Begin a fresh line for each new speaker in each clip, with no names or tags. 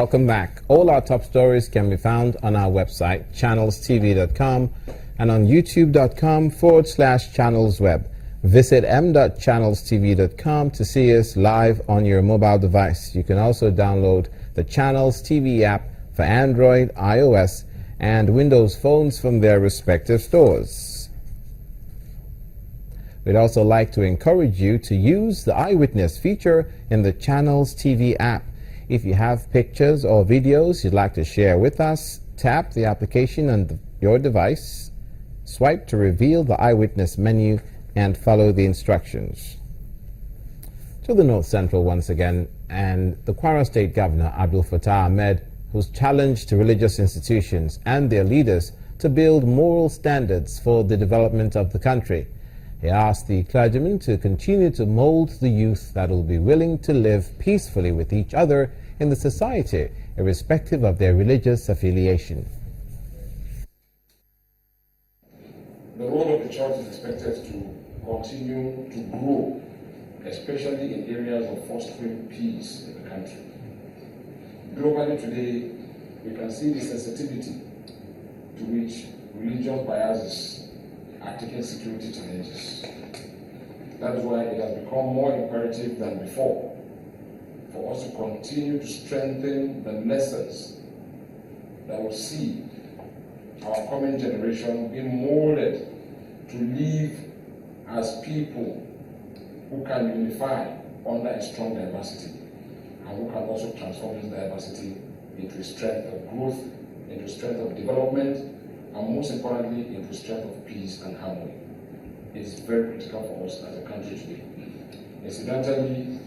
Welcome back. All our top stories can be found on our website, channelstv.com, and on youtube.com/channelsweb. Visit m.channelstv.com to see us live on your mobile device. You can also download the Channels TV app for Android, iOS, and Windows phones from their respective stores. We'd also like to encourage you to use the Eyewitness feature in the Channels TV app. If you have pictures or videos you'd like to share with us, tap the application on your device, swipe to reveal the Eyewitness menu, and follow the instructions. To the North Central once again, and the Kwara State Governor Abdul Fattah Ahmed, who's challenged religious institutions and their leaders to build moral standards for the development of the country. He asked the clergymen to continue to mold the youth that will be willing to live peacefully with each other in the society, irrespective of their religious affiliation.
The role of the church is expected to continue to grow, especially in areas of fostering peace in the country. Globally today, we can see the sensitivity to which religious biases are taking security challenges. That is why it has become more imperative than before for us to continue to strengthen the lessons that will see our coming generation being molded to live as people who can unify under a strong diversity, and who can also transform this diversity into a strength of growth, into a strength of development, and most importantly, into a strength of peace and harmony. It is very critical for us as a country today. Incidentally,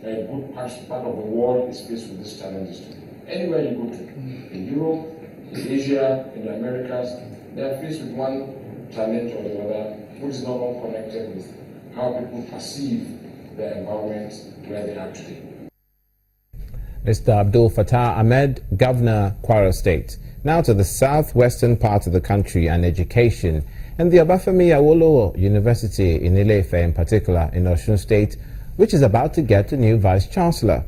a good part of the world is faced with these challenges today. Anywhere you go to, in Europe, in Asia, in the Americas, they are faced with one challenge or the other, which is not all connected with how people perceive their environment where they are today.
Mr. Abdul Fattah Ahmed, Governor, Kwara State. Now to the southwestern part of the country and education, and the Obafemi Awolowo University in Ile-Ife in particular in Osun State, which is about to get a new vice-chancellor.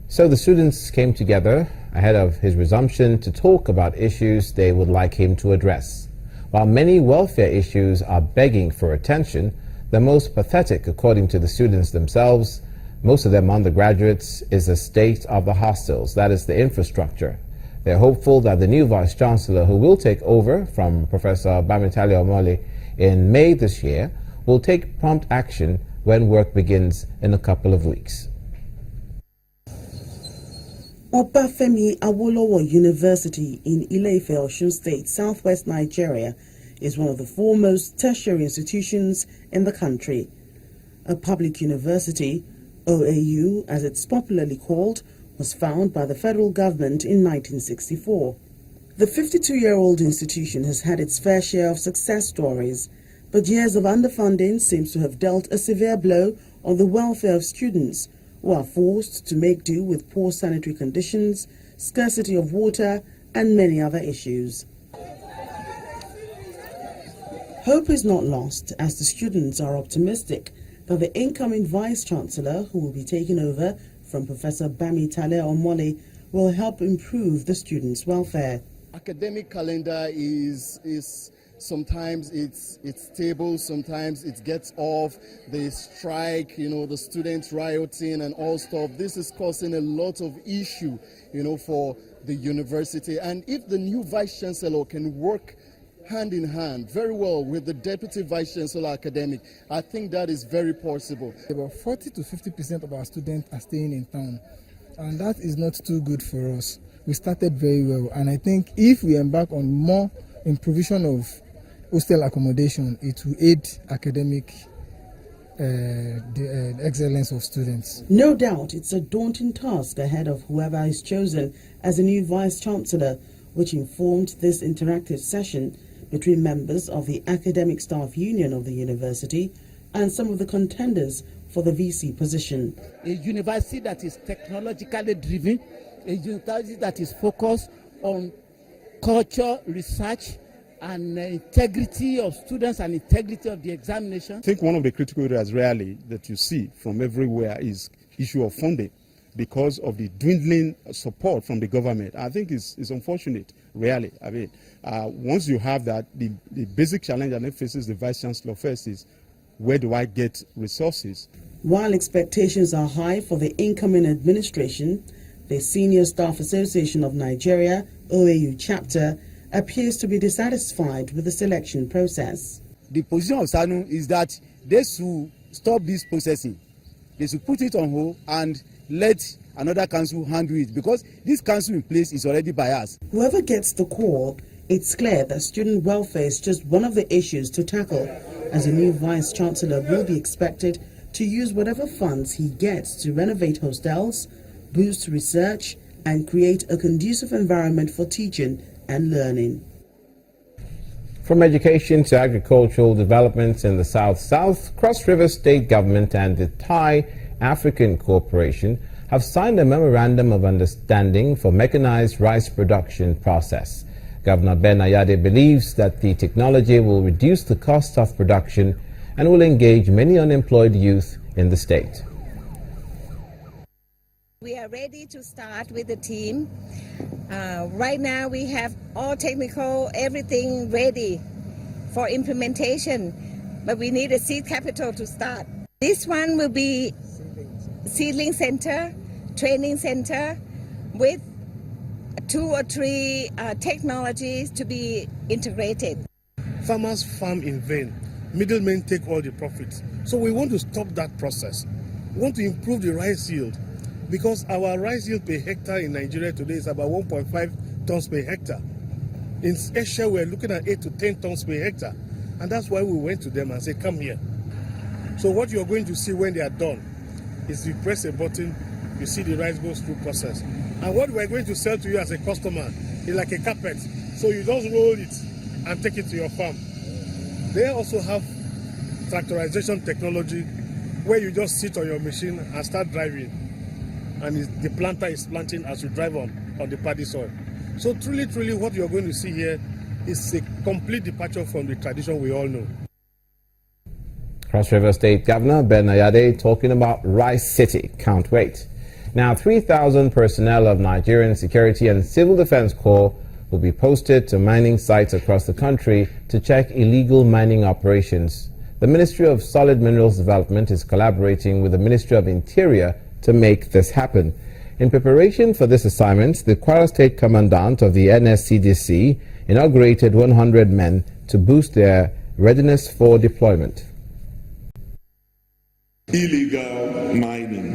So the students came together ahead of his resumption to talk about issues they would like him to address. While many welfare issues are begging for attention, the most pathetic, according to the students themselves, most of them undergraduates, is the state of the hostels, that is the infrastructure. They're hopeful that the new vice-chancellor, who will take over from Professor Bamitale Omole in May this year, will take prompt action when work begins in a couple of weeks.
Obafemi Awolowo University in Ile-Ife, Osun State, southwest Nigeria, is one of the foremost tertiary institutions in the country. A public university, OAU as it's popularly called, was founded by the federal government in 1964. The 52-year-old institution has had its fair share of success stories, but years of underfunding seems to have dealt a severe blow on the welfare of students who are forced to make do with poor sanitary conditions, scarcity of water, and many other issues. Hope is not lost as the students are optimistic that the incoming Vice-Chancellor, who will be taking over from Professor Bamitale Omole, will help improve the students' welfare.
Academic calendar is sometimes it's stable, sometimes it gets off. The strike, the students rioting and all stuff. This is causing a lot of issue, for the university. And if the new Vice-Chancellor can work hand in hand very well with the Deputy Vice-Chancellor Academic, I think that is very possible.
About 40 to 50% of our students are staying in town, and that is not too good for us. We started very well, and I think if we embark on more in provision of hostel accommodation, it will aid academic the excellence of students.
No doubt it's a daunting task ahead of whoever is chosen as a new Vice-Chancellor, which informed this interactive session between members of the Academic Staff Union of the university and some of the contenders for the VC position.
A university that is technologically driven, a university that is focused on culture, research, and integrity of students and integrity of the examination.
I think one of the critical areas really that you see from everywhere is issue of funding. because of the dwindling support from the government. I think it's unfortunate, really. I mean, once you have that, the basic challenge that faces the Vice Chancellor first is, where do I get resources?
While expectations are high for the incoming administration, the Senior Staff Association of Nigeria, OAU chapter, appears to be dissatisfied with the selection process.
The position of SANU is that they should stop this processing. They should put it on hold and let another council handle it, because this council in place is already biased.
Whoever gets the call, it's clear that student welfare is just one of the issues to tackle, as a new Vice Chancellor will be expected to use whatever funds he gets to renovate hostels, boost research, and create a conducive environment for teaching and learning.
From education to agricultural developments in the South, Cross River State Government and the Thai African Corporation have signed a memorandum of understanding for mechanized rice production process. Governor Ben Ayade believes that the technology will reduce the cost of production and will engage many unemployed youth in the state.
We are ready to start with the team. Right now we have all technical, everything ready for implementation, but we need a seed capital to start. This one will be seedling center, training center with 2 or 3 technologies to be integrated.
Farmers farm in vain. Middlemen take all the profits. So we want to stop that process. We want to improve the rice yield, because our rice yield per hectare in Nigeria today is about 1.5 tons per hectare. In Asia, we're looking at 8 to 10 tons per hectare. And that's why we went to them and said, come here. So what you're going to see when they are done is you press a button, you see the rice goes through process. And what we're going to sell to you as a customer is like a carpet. So you just roll it and take it to your farm. They also have tractorization technology where you just sit on your machine and start driving. And the planter is planting as you drive on the paddy soil. So truly, what you're going to see here is a complete departure from the tradition we all know.
Cross River State Governor Ben Ayade talking about Rice City. Can't wait. Now, 3,000 personnel of Nigerian Security and Civil Defense Corps will be posted to mining sites across the country to check illegal mining operations. The Ministry of Solid Minerals Development is collaborating with the Ministry of Interior to make this happen. In preparation for this assignment, the Kwara State Commandant of the NSCDC inaugurated 100 men to boost their readiness for deployment.
Illegal mining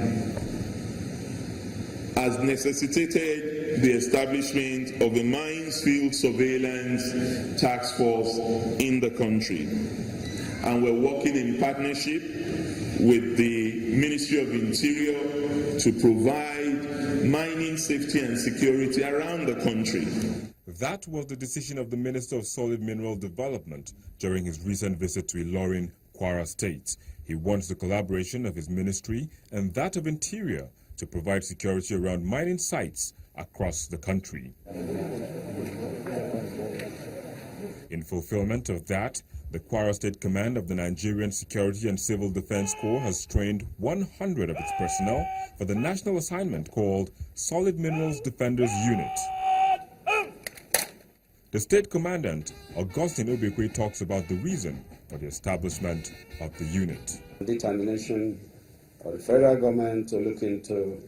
has necessitated the establishment of a mines field surveillance task force in the country. And we're working in partnership with the Ministry of Interior to provide mining safety and security around the country.
That was the decision of the Minister of Solid Mineral Development during his recent visit to Ilorin, Kwara State. He wants the collaboration of his ministry and that of Interior to provide security around mining sites across the country. In fulfillment of that, the Kwara State Command of the Nigerian Security and Civil Defense Corps has trained 100 of its personnel for the national assignment called Solid Minerals Defenders Unit. The State Commandant, Augustine Obekwe, talks about the reason for the establishment of the unit.
Determination of the federal government to look into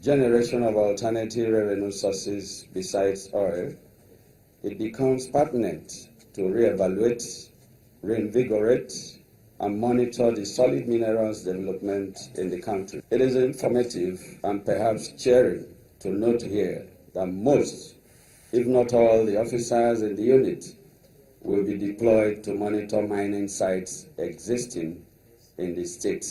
generation of alternative revenue sources besides oil, it becomes pertinent to reevaluate, reinvigorate, and monitor the solid minerals development in the country. It is informative and perhaps cheering to note here that most, if not all, the officers in the unit will be deployed to monitor mining sites existing in the state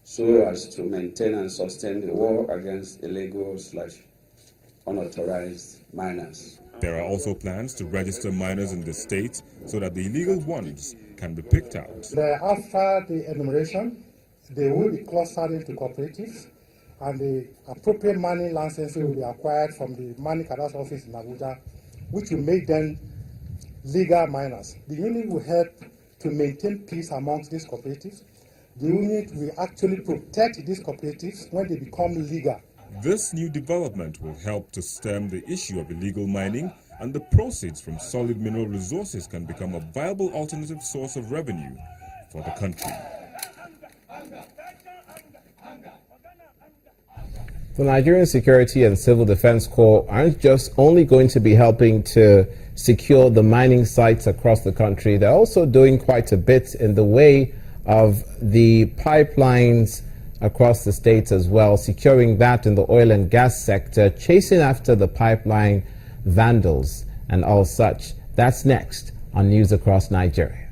so as to maintain and sustain the war against illegal/unauthorized miners.
There are also plans to register miners in the state so that the illegal ones can be picked out.
After the enumeration, they will be clustered into cooperatives, and the appropriate mining licenses will be acquired from the mining cadastre office in Abuja, which will make them legal miners. The unit will help to maintain peace amongst these cooperatives The unit will actually protect these cooperatives when they become legal.
This new development will help to stem the issue of illegal mining, and the proceeds from solid mineral resources can become a viable alternative source of revenue for the country.
The Nigerian Security and Civil Defense Corps aren't just only going to be helping to secure the mining sites across the country, they're also doing quite a bit in the way of the pipelines across the states as well, securing that in the oil and gas sector, chasing after the pipeline vandals and all such. That's next on News Across Nigeria.